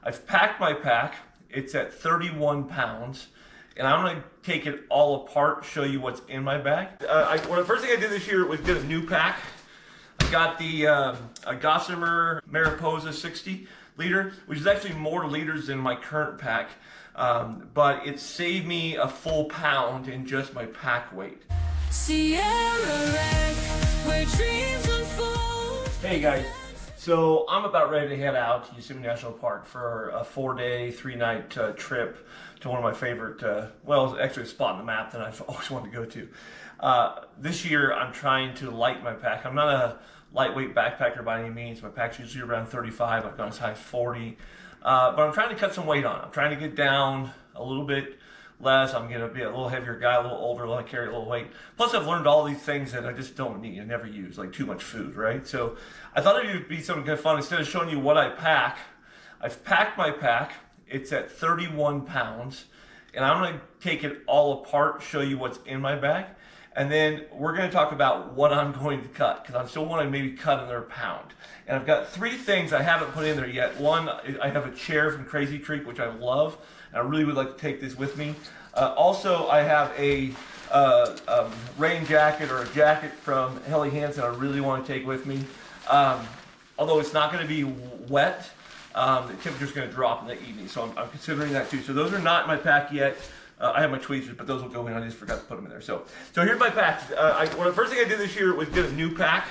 I've packed my pack. It's at 31 pounds. And I'm going to take it all apart, show you what's in my bag. The first thing I did this year was get a new pack. I got the a Gossamer Mariposa 60 liter, which is actually more liters than my current pack. But it saved me a full pound in just my pack weight. Hey guys, so I'm about ready to head out to Yosemite National Park for a 4-day, 3-night trip to one of my favorite, well, it's actually a spot on the map that I've always wanted to go to. This year I'm trying to lighten my pack. I'm not a lightweight backpacker by any means. My pack's usually around 35. I've gone as high as 40. But I'm trying to cut some weight on. I'm trying to get down a little bit less. I'm going to be a little heavier guy, a little older, I carry a little weight. Plus I've learned all these things that I just don't need, I never use, like too much food, right? So I thought it would be something kind of fun. Instead of showing you what I pack, I've packed my pack. It's at 31 pounds. And I'm going to take it all apart, show you what's in my bag. And then we're going to talk about what I'm going to cut, because I still want to maybe cut another pound. And I've got 3 things I haven't put in there yet. One, I have a chair from Crazy Creek, which I love, and I really would like to take this with me. Also, I have a rain jacket or a jacket from Helly Hansen I really want to take with me. Although it's not going to be wet, the temperature's going to drop in the evening, so I'm considering that too. So those are not in my pack yet. I have my tweezers, but those will go in. I just forgot to put them in there. So here's my pack. The first thing I did this year was get a new pack.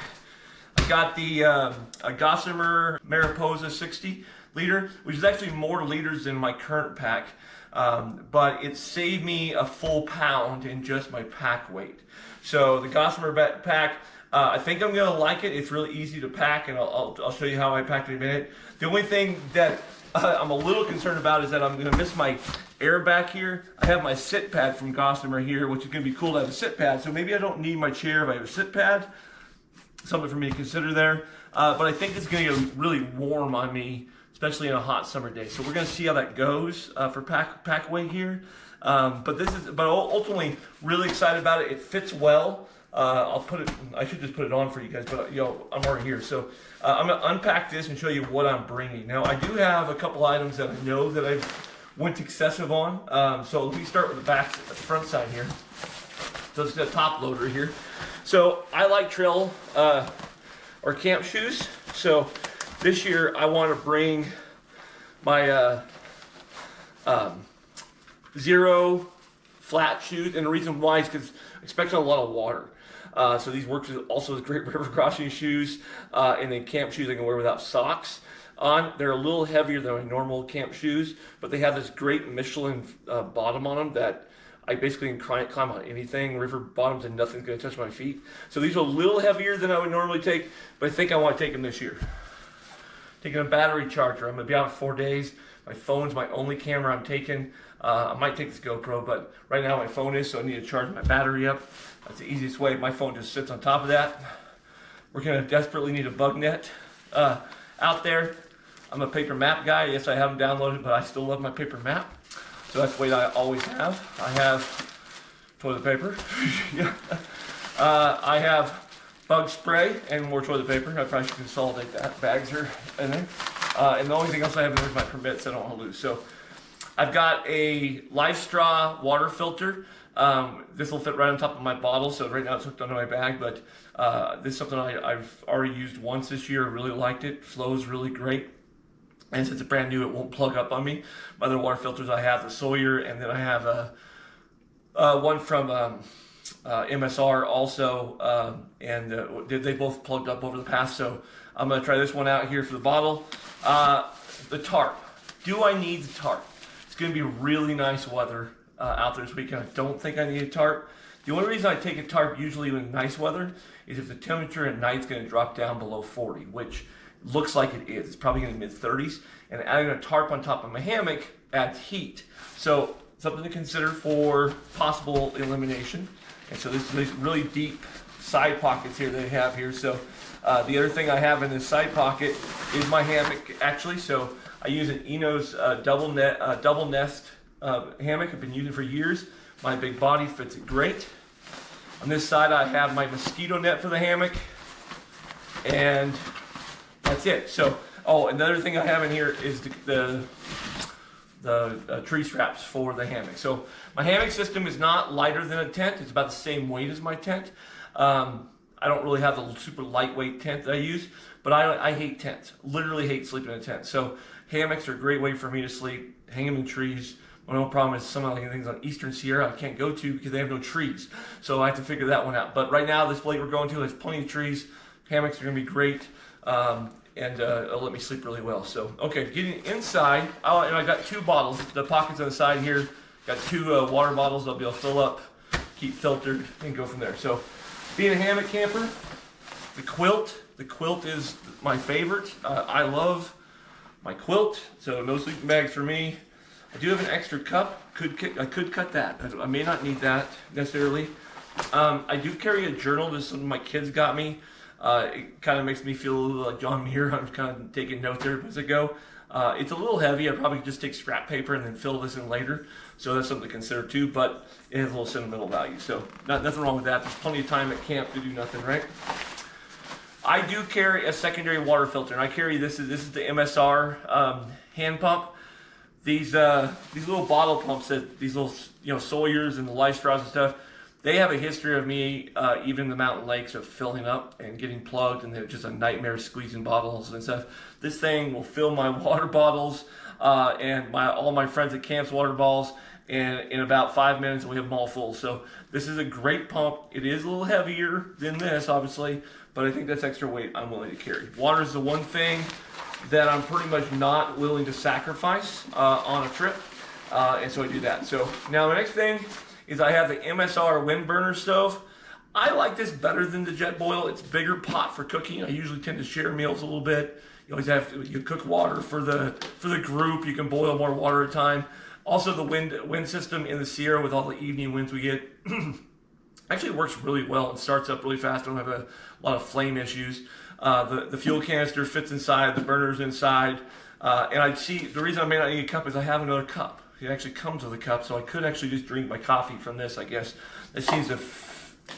I got the a Gossamer Mariposa 60 liter, which is actually more liters than my current pack. But it saved me a full pound in just my pack weight. So the Gossamer pack, I think I'm gonna like it. It's really easy to pack, and I'll show you how I packed it in a minute. The only thing that I'm a little concerned about is that I'm gonna miss my air back here. I have my sit pad from Gossamer here, which is gonna be cool to have a sit pad. So maybe I don't need my chair if I have a sit pad. Something for me to consider there. But I think it's gonna get really warm on me, especially in a hot summer day. So we're gonna see how that goes for pack weight here. But ultimately really excited about it. It fits well. I should just put it on for you guys, but I'm already here. So I'm gonna unpack this and show you what I'm bringing. Now I do have a couple items that I know that I've went excessive on. So let me start with the front side here. So it's the top loader here. So I like trail or camp shoes. So this year I want to bring my zero flat shoes, and the reason why is because I'm expecting a lot of water. So these work also as great river crossing shoes, and then camp shoes I can wear without socks on. They're a little heavier than my normal camp shoes, but they have this great Michelin bottom on them that I basically can climb on anything, river bottoms, and nothing's going to touch my feet. So these are a little heavier than I would normally take, but I think I want to take them this year. Taking a battery charger. I'm going to be out for 4 days. My phone's my only camera I'm taking. I might take this GoPro, but right now my phone is, so I need to charge my battery up. That's the easiest way. My phone just sits on top of that. We're going to desperately need a bug net out there. I'm a paper map guy. Yes, I haven't downloaded, but I still love my paper map. So that's the way I always have. I have toilet paper. Yeah. I have bug spray and more toilet paper. I probably should consolidate that. Bags are in there. And the only thing else I have in there is my permits I don't want to lose. So I've got a Life Straw water filter. This will fit right on top of my bottle, so right now it's hooked onto my bag, but this is something I've already used once this year. I really liked it. Flows really great. And since it's brand new, it won't plug up on me. My other water filters I have, the Sawyer, and then I have one from MSR also, and they both plugged up over the past, so I'm going to try this one out here for the bottle. The tarp. Do I need the tarp? It's going to be really nice weather out there this weekend. I don't think I need a tarp. The only reason I take a tarp usually in nice weather is if the temperature at night is going to drop down below 40, which looks like it is. It's probably in the mid-30s, and adding a tarp on top of my hammock adds heat. So something to consider for possible elimination. And so this is these really deep side pockets here they have here. So the other thing I have in this side pocket is my hammock actually. So I use an Enos double nest hammock. I've been using it for years. My big body fits it great. On this side I have my mosquito net for the hammock, and that's it. So Oh, another thing I have in here is the tree straps for the hammock. So my hammock system is not lighter than a tent. It's about the same weight as my tent. I don't really have the super lightweight tent that I use, but I hate tents. Literally hate sleeping in a tent. So hammocks are a great way for me to sleep, hang them in trees. My only problem is some of the things on Eastern Sierra I can't go to because they have no trees. So I have to figure that one out. But right now, this lake we're going to has plenty of trees. Hammocks are going to be great. It'll let me sleep really well. So, okay, getting inside, and I got 2 bottles. The pockets on the side here, got 2 water bottles I'll be able to fill up, keep filtered, and go from there. So, being a hammock camper, the quilt is my favorite. I love my quilt, so no sleeping bags for me. I do have an extra cup. I could cut that. I may not need that necessarily. I do carry a journal that some of my kids got me. It kind of makes me feel a little like John Muir. I'm kind of taking notes there as I go. It's a little heavy. I'd probably just take scrap paper and then fill this in later. So that's something to consider too, but it has a little sentimental value. So nothing wrong with that. There's plenty of time at camp to do nothing, right? I do carry a secondary water filter, and I carry this is the MSR hand pump. These little bottle pumps that these little Sawyers and the Life Straws and stuff, they have a history of me even in the mountain lakes of filling up and getting plugged, and they're just a nightmare squeezing bottles and stuff. This thing will fill my water bottles and all my friends at camp's water bottles, and in about 5 minutes we have them all full. So this is a great pump. It is a little heavier than this, obviously, but I think that's extra weight I'm willing to carry. Water is the one thing that I'm pretty much not willing to sacrifice on a trip, and so I do that. So now the next thing is I have the MSR wind burner stove. I like this better than the jet boil. It's a bigger pot for cooking. I usually tend to share meals a little bit. You always have to cook water for the group. You can boil more water at a time. Also, the wind system in the Sierra with all the evening winds we get actually works really well and starts up really fast. I don't have a lot of flame issues. The fuel canister fits inside, the burner's inside, and I see the reason I may not need a cup is I have another cup. It actually comes with a cup, so I could actually just drink my coffee from this, I guess. It seems to,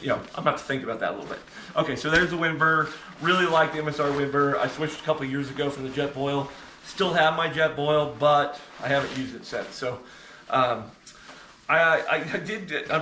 I'm about to think about that a little bit. Okay, so there's the wind burner. Really like the MSR wind burner. I switched a couple years ago from the jet boil. Still have my jet boil, but I haven't used it since. So I'm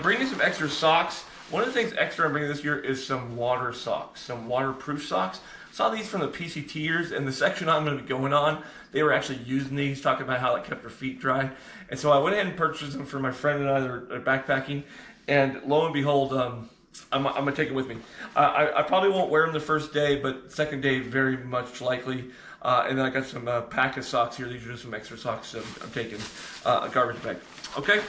bringing some extra socks. One of the things extra I'm bringing this year is some water socks, some waterproof socks. Saw these from the PCTers, and the section I'm going to be going on, they were actually using these, talking about how it kept their feet dry. And so I went ahead and purchased them for my friend and I that are backpacking. And lo and behold, I'm going to take it with me. I probably won't wear them the first day, but second day, very much likely. And then I got some pack of socks here. These are just some extra socks I'm taking, a garbage bag. Okay.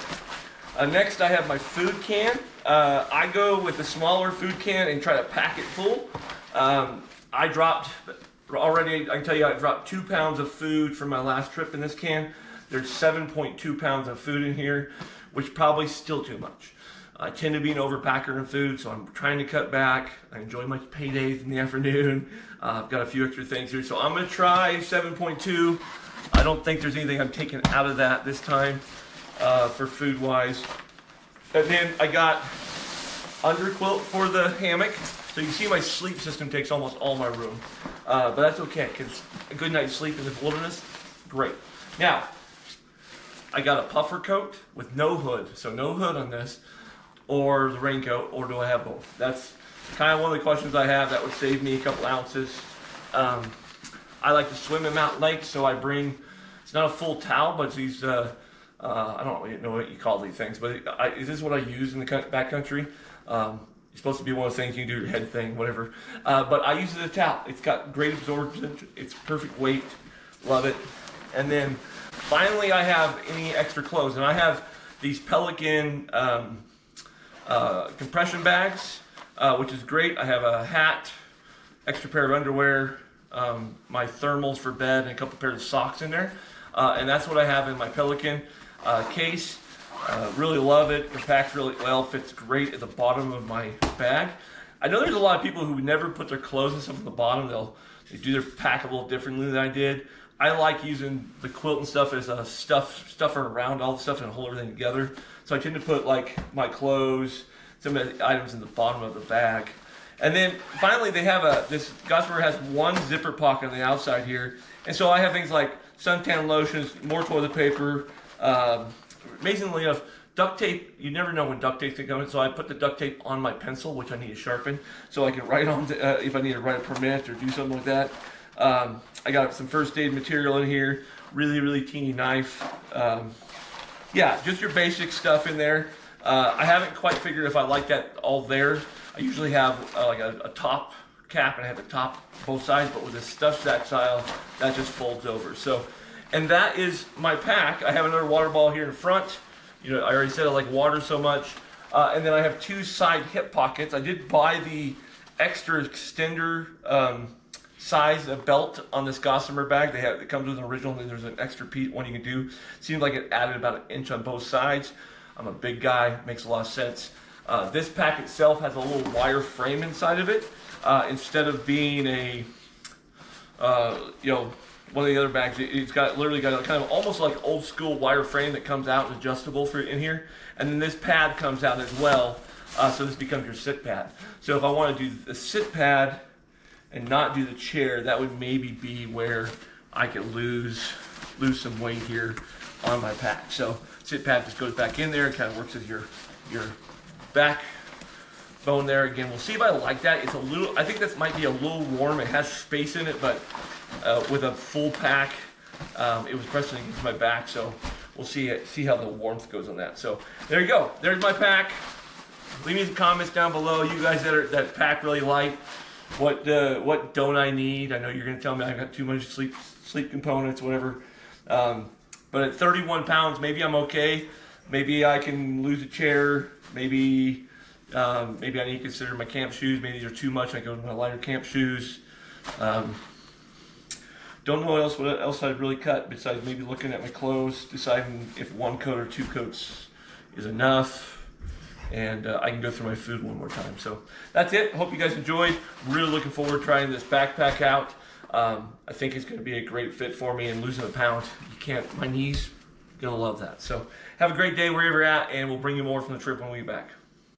Next, I have my food can. I go with the smaller food can and try to pack it full. I dropped, already, I can tell you, I dropped 2 pounds of food from my last trip in this can. There's 7.2 pounds of food in here, which probably still too much. I tend to be an overpacker in food, so I'm trying to cut back. I enjoy my paydays in the afternoon. I've got a few extra things here, so I'm going to try 7.2. I don't think there's anything I'm taking out of that this time for food-wise. And then I got underquilt for the hammock. So you see my sleep system takes almost all my room. But that's okay, because a good night's sleep in the wilderness, great. Now, I got a puffer coat with no hood. So no hood on this, or the raincoat, or do I have both? That's kind of one of the questions I have. That would save me a couple ounces. I like to swim in mountain lakes, so I bring, it's not a full towel, but it's these, I don't really know what you call these things, but this is what I use in the backcountry. It's supposed to be one of the things you can do your head thing, whatever. But I use it as a towel. It's got great absorption. It's perfect weight. Love it. And then finally I have any extra clothes. And I have these Pelican compression bags, which is great. I have a hat, extra pair of underwear, my thermals for bed, and a couple pairs of socks in there. And that's what I have in my Pelican case. Really love it. Compacts really well. Fits great at the bottom of my bag. I know there's a lot of people who never put their clothes and stuff at the bottom. They do their pack a little differently than I did. I like using the quilt and stuff as a stuffer around all the stuff and hold everything together. So I tend to put like my clothes, some of the items in the bottom of the bag. And then finally they have this Gossamer has one zipper pocket on the outside here, And so I have things like suntan lotions, more toilet paper. Amazingly enough, duct tape, you never know when duct tape's going, so I put the duct tape on my pencil, which I need to sharpen, so I can write on if I need to write a permit or do something like that. I got some first aid material in here, really teeny knife. Yeah, just your basic stuff in there. I haven't quite figured if I like that all there. I usually have like a top cap, and I have the top both sides, but with a stuff sack style, that just folds over. So, and that is my pack. I have another water bottle here in front. You know, I already said I like water so much. And then I have two side hip pockets. I did buy the extra extender size belt on this Gossamer bag. It comes with an original, and there's an extra one you can do. Seems like it added about 1 inch on both sides. I'm a big guy, makes a lot of sense. This pack itself has a little wire frame inside of it. Instead of being a, you know, one of the other bags, it's literally got a kind of almost like old school wire frame that comes out and adjustable for in here. And then this pad comes out as well, so this becomes your sit pad. So if I want to do the sit pad and not do the chair, that would maybe be where I could lose some weight here on my pack. So sit pad just goes back in there and kind of works as your back bone there. Again, we'll see if I like that. It's a little, I think this might be a little warm. It has space in it, but with a full pack, it was pressing against my back. So we'll see how the warmth goes on that. So there you go. There's my pack. Leave me some comments down below. You guys that pack really light. What don't I need? I know you're gonna tell me I've got too much sleep components, whatever. But at 31 pounds, maybe I'm okay. Maybe I can lose a chair. Maybe I need to consider my camp shoes. Maybe these are too much. I go to my lighter camp shoes. Don't know what else I'd really cut besides maybe looking at my clothes, deciding if 1 coat or 2 coats is enough. And I can go through my food one more time. So that's it. Hope you guys enjoyed. Really looking forward to trying this backpack out. I think it's going to be a great fit for me, and losing a pound, my knees, gonna love that. So have a great day wherever you're at, and we'll bring you more from the trip when we get back.